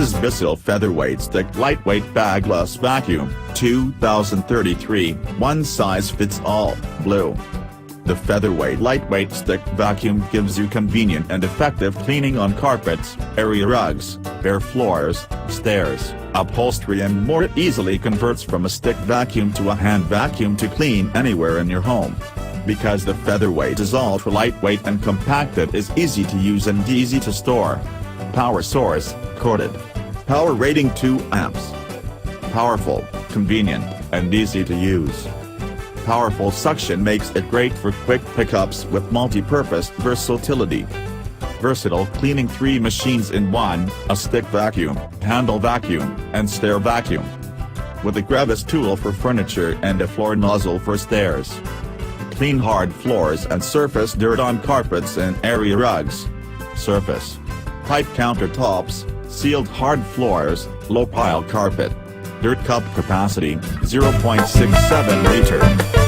is Bissell Featherweight Stick Lightweight Bagless Vacuum, 2033, one size fits all, blue. The Featherweight Lightweight Stick Vacuum gives you convenient and effective cleaning on carpets, area rugs, bare floors, stairs, upholstery and more. It easily converts from a stick vacuum to a hand vacuum to clean anywhere in your home. Because the Featherweight is ultra lightweight and compact, it is easy to use and easy to store. Power source, corded. Power rating 2 amps. Powerful, convenient, and easy to use. Powerful suction makes it great for quick pickups with multi-purpose versatility. Versatile cleaning 3 machines in one, a stick vacuum, handle vacuum, and stair vacuum. With a Crevice tool for furniture and a floor nozzle for stairs. Clean hard floors and surface dirt on carpets and area rugs. Surface. Pipe countertops, sealed hard floors, low pile carpet. Dirt cup capacity, 0.67 liter.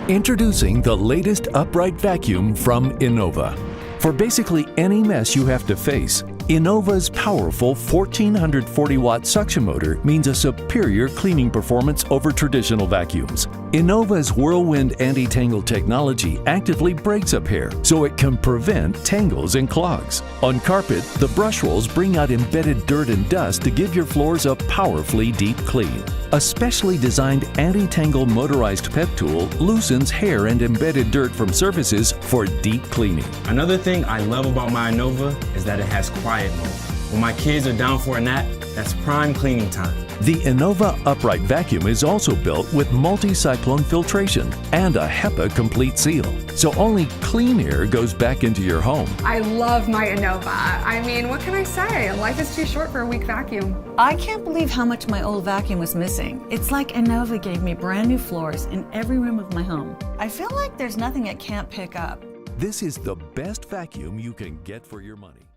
Introducing the latest upright vacuum from Innova. For basically any mess you have to face, Innova's powerful 1440-watt suction motor means a superior cleaning performance over traditional vacuums. Innova's Whirlwind anti-tangle technology actively breaks up hair so it can prevent tangles and clogs. On carpet, the brush rolls bring out embedded dirt and dust to give your floors a powerfully deep clean. A specially designed anti-tangle motorized pet tool loosens hair and embedded dirt from surfaces for deep cleaning. Another thing I love about my Innova is that it has quiet mode. When my kids are down for a nap, that's prime cleaning time. The Innova upright vacuum is also built with multi-cyclone filtration and a HEPA complete seal, so only clean air goes back into your home. I love my Innova. I mean, what can I say? Life is too short for a weak vacuum. I can't believe how much my old vacuum was missing. It's like Innova gave me brand new floors in every room of my home. I feel like there's nothing it can't pick up. This is the best vacuum you can get for your money.